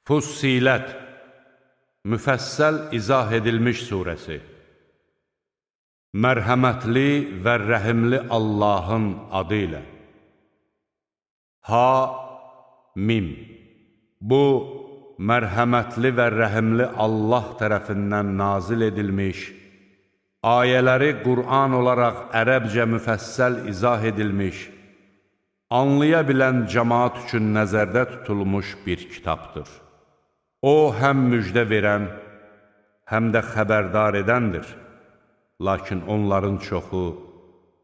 Fussilət, müfəssəl izah edilmiş surəsi. Mərhəmətli və rəhimli Allahın adı ilə. Ha-Mim. Bu, mərhəmətli və rəhimli Allah tərəfindən nazil edilmiş, ayələri Qur'an olaraq ərəbcə müfəssəl izah edilmiş, anlaya bilən cəmaat üçün nəzərdə tutulmuş bir kitabdır. O, həm müjdə verən, həm də xəbərdar edəndir. Lakin onların çoxu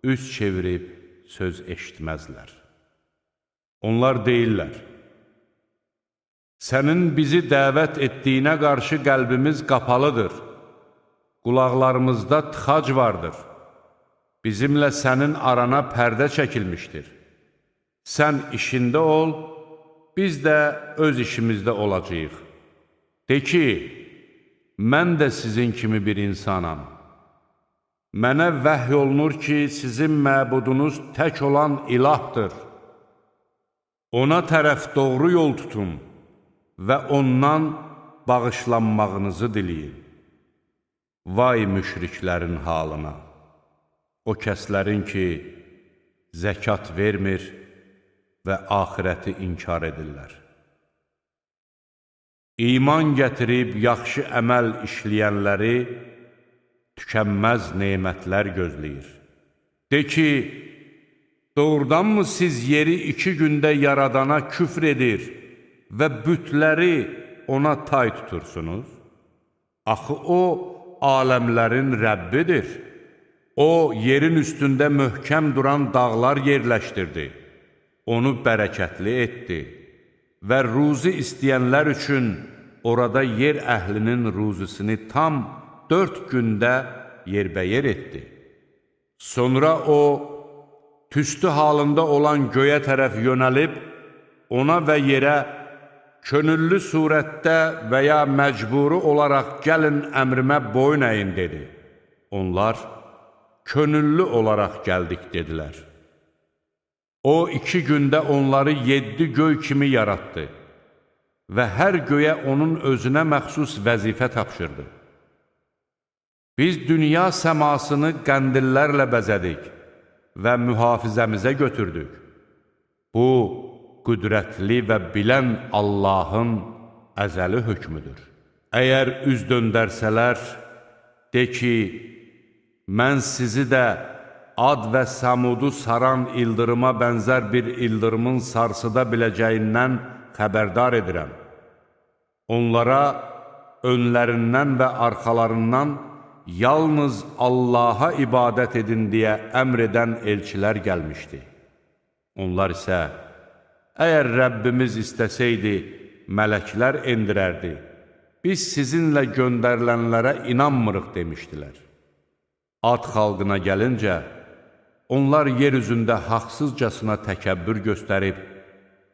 üz çevirib söz eşitməzlər. Onlar deyirlər, sənin bizi dəvət etdiyinə qarşı qəlbimiz qapalıdır, qulaqlarımızda tıxac vardır, bizimlə sənin arana pərdə çəkilmişdir. Sən işində ol, biz də öz işimizdə olacağıq. De ki, mən də sizin kimi bir insanam. Mənə vəhy olunur ki, sizin məbudunuz tək olan ilahdır. Ona tərəf doğru yol tutun və ondan bağışlanmağınızı diləyin. Vay müşriklərin halına! O kəslərin ki, zəkat vermir və axirəti inkar edirlər. İman gətirib yaxşı əməl işləyənləri tükənməz nemətlər gözləyir. De ki, doğrudanmı siz yeri 2 gündə yaradana küfr edir və bütləri ona tay tutursunuz? Axı o, aləmlərin Rəbbidir. O, yerin üstündə möhkəm duran dağlar yerləşdirdi. Onu bərəkətli etdi və ruzi istəyənlər üçün orada yer əhlinin ruzisini tam 4 gündə yerbəyer etdi. Sonra o, tüstü halında olan göyə tərəf yönəlib, ona və yerə könüllü surətdə və ya məcburi olaraq gəlin əmrimə boyun əyin dedi. Onlar, könüllü olaraq gəldik dedilər. O, 2 gündə onları 7 göy kimi yaratdı və hər göyə onun özünə məxsus vəzifə tapşırdı. Biz dünya səmasını qəndillərlə bəzədik və mühafizəmizə götürdük. Bu, qüdrətli və bilən Allahın əzəli hökmüdür. Əgər üz döndərsələr, de ki, mən sizi də Ad və Səmudu saran ildırıma bənzər bir ildırımın sarsıda biləcəyindən xəbərdar edirəm. Onlara önlərindən və arxalarından yalnız Allaha ibadət edin deyə əmr edən elçilər gəlmişdi. Onlar isə, əgər Rəbbimiz istəsəydi, mələklər endirərdi, biz sizinlə göndərilənlərə inanmırıq demişdilər. Ad xalqına gəlincə, onlar yer üzündə haqsızcasına təkəbbür göstərib,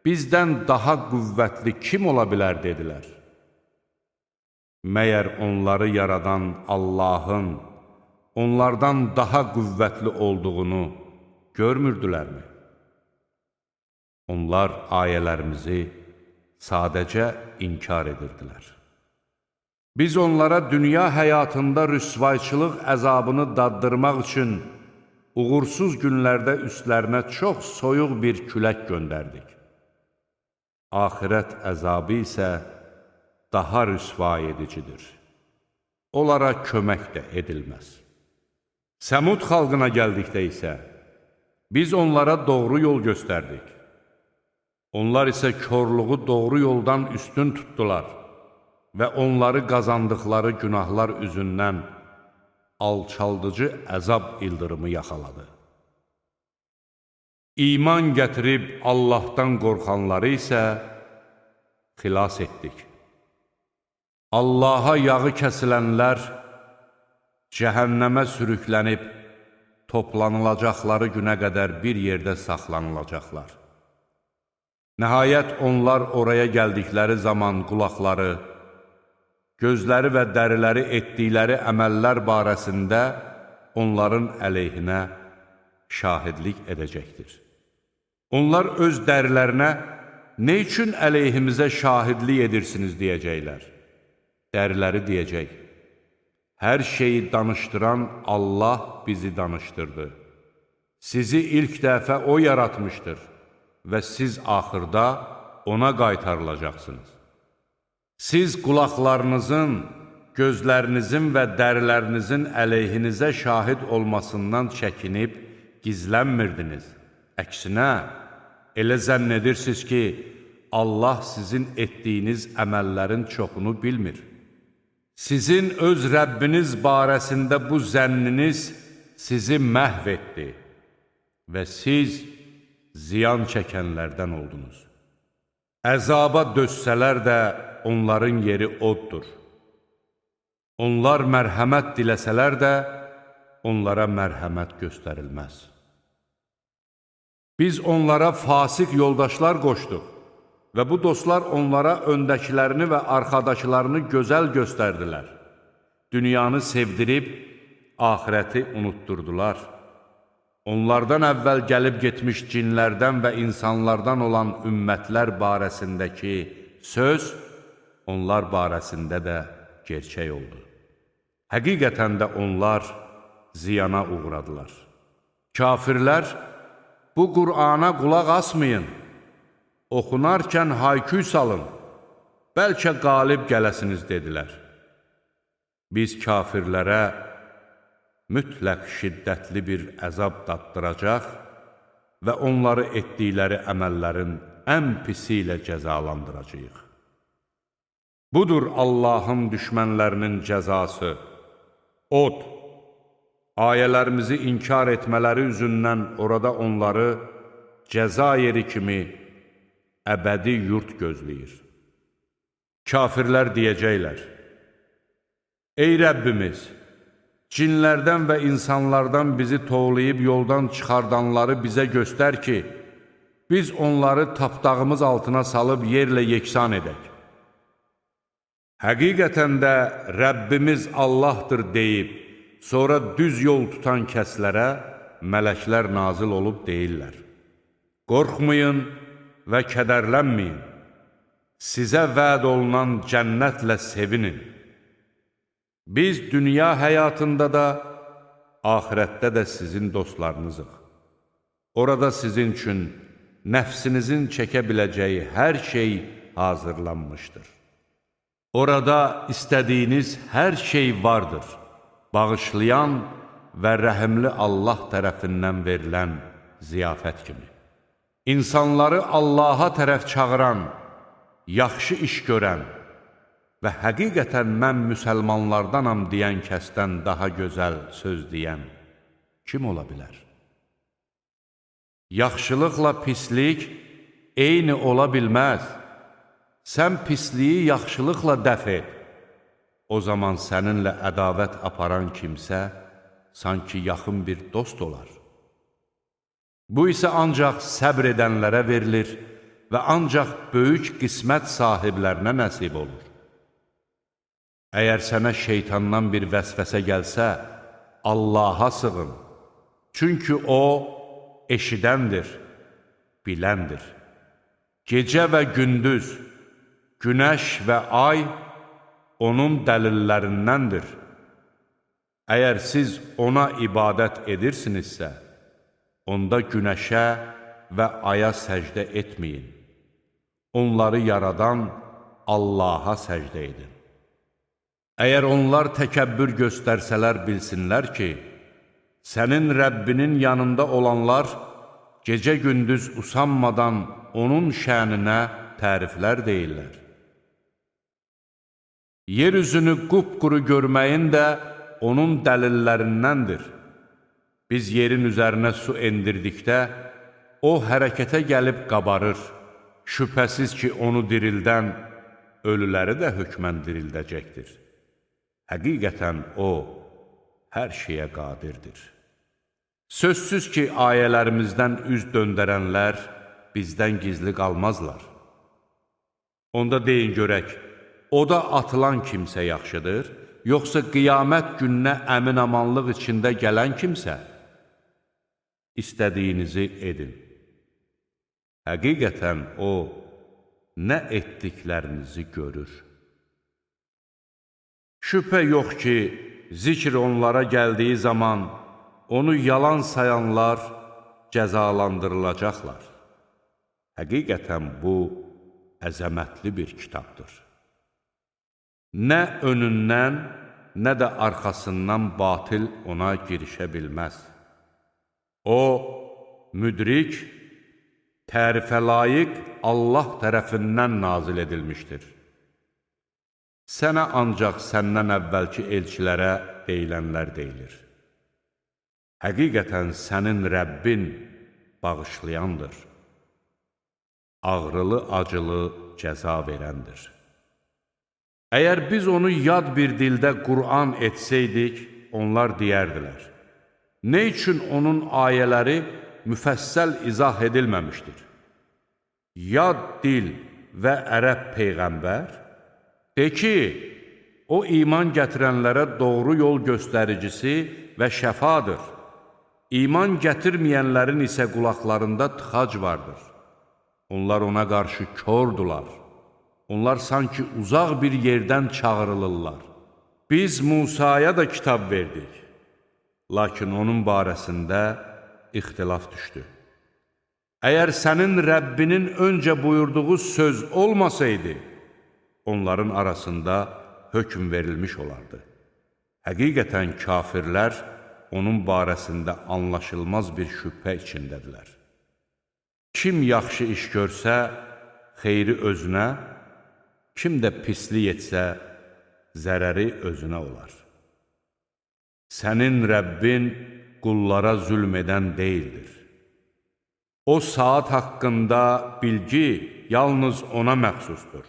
bizdən daha qüvvətli kim ola bilər dedilər. Məyər onları yaradan Allahın onlardan daha qüvvətli olduğunu görmürdülərmi? Onlar ayələrimizi sadəcə inkar edirdilər. Biz onlara dünya həyatında rüsvayçılıq əzabını daddırmaq üçün uğursuz günlərdə üstlərinə çox soyuq bir külək göndərdik. Axirət əzabı isə daha rüsvay edicidir. Onlara kömək də edilməz. Səmud xalqına gəldikdə isə, biz onlara doğru yol göstərdik. Onlar isə körluğu doğru yoldan üstün tutdular və onları qazandıqları günahlar üzündən alçaldıcı əzab ildırımı yaxaladı. İman gətirib Allahdan qorxanları isə xilas etdik. Allaha yağı kəsilənlər cəhənnəmə sürüklənib toplanılacaqları günə qədər bir yerdə saxlanılacaqlar. Nəhayət onlar oraya gəldikləri zaman qulaqları, gözləri və dəriləri etdikləri əməllər barəsində onların əleyhinə şahidlik edəcəkdir. Onlar öz dərilərinə nə üçün əleyhimizə şahidlik edirsiniz deyəcəklər. Dəriləri deyəcək, hər şeyi danışdıran Allah bizi danışdırdı. Sizi ilk dəfə O yaratmışdır və siz axırda Ona qaytarılacaqsınız. Siz qulaqlarınızın, gözlərinizin və dərilərinizin əleyhinizə şahid olmasından çəkinib, gizlənmirdiniz. Əksinə, elə zənn edirsiniz ki, Allah sizin etdiyiniz əməllərin çoxunu bilmir. Sizin öz Rəbbiniz barəsində bu zənniniz sizi məhv etdi və siz ziyan çəkənlərdən oldunuz. Əzaba dözsələr də onların yeri oddur. Onlar mərhəmət diləsələr də onlara mərhəmət göstərilməz. Biz onlara fasiq yoldaşlar qoşduq və bu dostlar onlara öndəkilərini və arxadakılarını gözəl göstərdilər. Dünyanı sevdirib, axirəti unutturdular. Onlardan əvvəl gəlib getmiş cinlərdən və insanlardan olan ümmətlər barəsindəki söz, onlar barəsində də gerçək oldu. Həqiqətən də onlar ziyana uğradılar. Kafirlər, bu Qur'ana qulaq asmayın, oxunarkən hayküy salın, bəlkə qalib gələsiniz dedilər. Biz kafirlərə mütləq şiddətli bir əzab daddıracaq və onları etdikləri əməllərin ən pisi ilə cəzalandıracağıq. Budur Allahın düşmənlərinin cəzası. Od, ayələrimizi inkar etmələri üzündən orada onları cəza yeri kimi əbədi yurt gözləyir. Kafirlər deyəcəklər, ey Rəbbimiz, cinlərdən və insanlardan bizi tovlayıb yoldan çıxardanları bizə göstər ki, biz onları tapdağımız altına salıb yerlə yeksan edək. Həqiqətən də Rəbbimiz Allahdır deyib, sonra düz yol tutan kəslərə mələklər nazil olub deyirlər. Qorxmayın və kədərlənməyin, sizə vəd olunan cənnətlə sevinin. Biz dünya həyatında da, axirətdə də sizin dostlarınızıq. Orada sizin üçün nəfsinizin çəkə biləcəyi hər şey hazırlanmışdır. Orada istədiyiniz hər şey vardır, bağışlayan və rəhimli Allah tərəfindən verilən ziyafət kimi. İnsanları Allaha tərəf çağıran, yaxşı iş görən və həqiqətən mən müsəlmanlardanam deyən kəsdən daha gözəl söz deyən kim ola bilər? Yaxşılıqla pislik eyni ola bilməz. Sən pisliyi yaxşılıqla dəf et. O zaman səninlə ədavət aparan kimsə sanki yaxın bir dost olar. Bu isə ancaq səbr edənlərə verilir və ancaq böyük qismət sahiblərinə nəsib olur. Əgər sənə şeytandan bir vəsvəsə gəlsə, Allaha sığın. Çünki O eşidəndir, biləndir. Gecə və gündüz, günəş və ay onun dəlillərindəndir. Əgər siz ona ibadət edirsinizsə, onda günəşə və aya səcdə etməyin. Onları yaradan Allaha səcdə edin. Əgər onlar təkəbbür göstərsələr bilsinlər ki, sənin Rəbbinin yanında olanlar gecə-gündüz usanmadan onun şəninə təriflər deyirlər. Yer üzünü qupquru görməyin də onun dəlillərindəndir. Biz yerin üzərinə su endirdikdə, o hərəkətə gəlib qabarır. Şübhəsiz ki, onu dirildən, ölüləri də hökmən dirildəcəkdir. Həqiqətən O, hər şeyə qadirdir. Sözsüz ki, ayələrimizdən üz döndərənlər bizdən gizli qalmazlar. Onda deyin görək, oda atılan kimsə yaxşıdır, yoxsa qiyamət gününə əmin-amanlıq içində gələn kimsə? İstədiyinizi edin. Həqiqətən O, nə etdiklərinizi görür. Şübhə yox ki, zikr onlara gəldiyi zaman onu yalan sayanlar cəzalandırılacaqlar. Həqiqətən bu əzəmətli bir kitabdır. Nə önündən, nə də arxasından batil ona girişə bilməz. O, müdrik, tərifə layiq Allah tərəfindən nazil edilmişdir. Sənə ancaq səndən əvvəlki elçilərə deyilənlər deyilir. Həqiqətən sənin Rəbbin bağışlayandır, ağrılı-acılı cəza verəndir. Əgər biz onu yad bir dildə Qur'an etsəydik, onlar deyərdilər. Nə üçün onun ayələri müfəssəl izah edilməmişdir? Yad dil və ərəb peyğəmbər, de ki, o iman gətirənlərə doğru yol göstəricisi və şəfadır. İman gətirməyənlərin isə qulaqlarında tıxac vardır. Onlar ona qarşı kordular. Onlar sanki uzaq bir yerdən çağırılırlar. Biz Musaya da kitab verdik. Lakin onun barəsində ixtilaf düşdü. Əgər sənin Rəbbinin öncə buyurduğu söz olmasaydı, onların arasında hökm verilmiş olardı. Həqiqətən kafirlər onun barəsində anlaşılmaz bir şübhə içindədirlər. Kim yaxşı iş görsə, xeyri özünə, kim də pislik etsə, zərəri özünə olar. Sənin Rəbbin qullara zülm edən deyildir. O saat haqqında bilgi yalnız ona məxsusdur.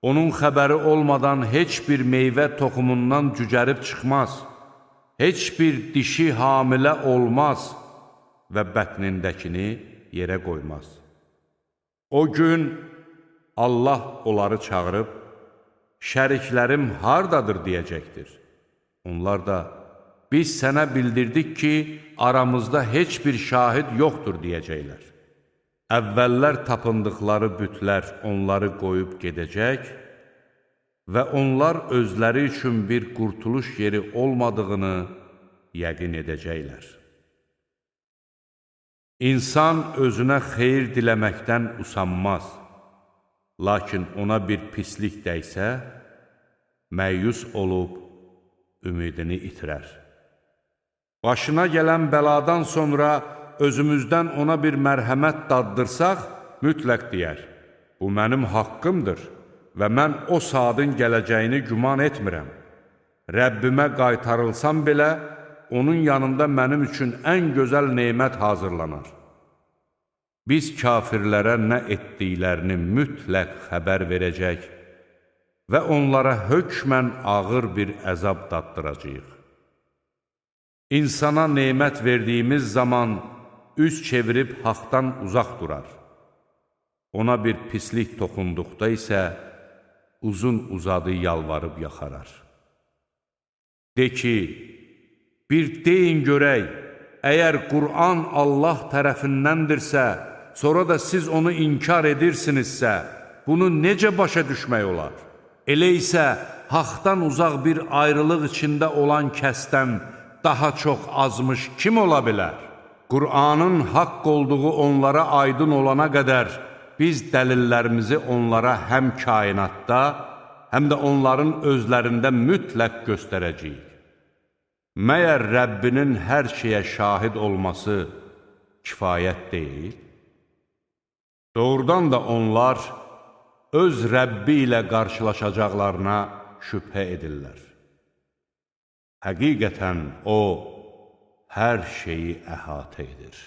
Onun xəbəri olmadan heç bir meyvə toxumundan cücərib çıxmaz, heç bir dişi hamilə olmaz və bətnindəkini yerə qoymaz. O gün Allah onları çağırıb, şəriklərim hardadır deyəcəkdir. Onlar da, biz sənə bildirdik ki, aramızda heç bir şahid yoxdur deyəcəklər. Əvvəllər tapındıqları bütlər onları qoyub gedəcək və onlar özləri üçün bir qurtuluş yeri olmadığını yəqin edəcəklər. İnsan özünə xeyir diləməkdən usanmaz, lakin ona bir pislik dəysə, məyus olub ümidini itirər. Başına gələn bəladan sonra özümüzdən ona bir mərhəmət daddırsaq, mütləq deyər, bu mənim haqqımdır və mən o saatın gələcəyini güman etmirəm. Rəbbimə qaytarılsam belə, onun yanında mənim üçün ən gözəl nemət hazırlanar. Biz kafirlərə nə etdiklərini mütləq xəbər verəcək və onlara hökmən ağır bir əzab daddıracağıq. İnsana nemət verdiyimiz zaman üz çevirib haqdan uzaq durar. Ona bir pislik toxunduqda isə uzun-uzadı yalvarıb yaxarar. De ki, bir deyin görək, əgər Qur'an Allah tərəfindəndirsə, sonra da siz onu inkar edirsinizsə, bunu necə başa düşmək olar? Elə isə haqdan uzaq bir ayrılıq içində olan kəsdən daha çox azmış kim ola bilər? Qur'anın haqq olduğu onlara aydın olana qədər biz dəlillərimizi onlara həm kainatda, həm də onların özlərində mütləq göstərəcəyik. Məyər Rəbbinin hər şeyə şahid olması kifayət deyil? Doğrudan da onlar öz Rəbbi ilə qarşılaşacaqlarına şübhə edirlər. Həqiqətən O, hər şeyi əhatə edir.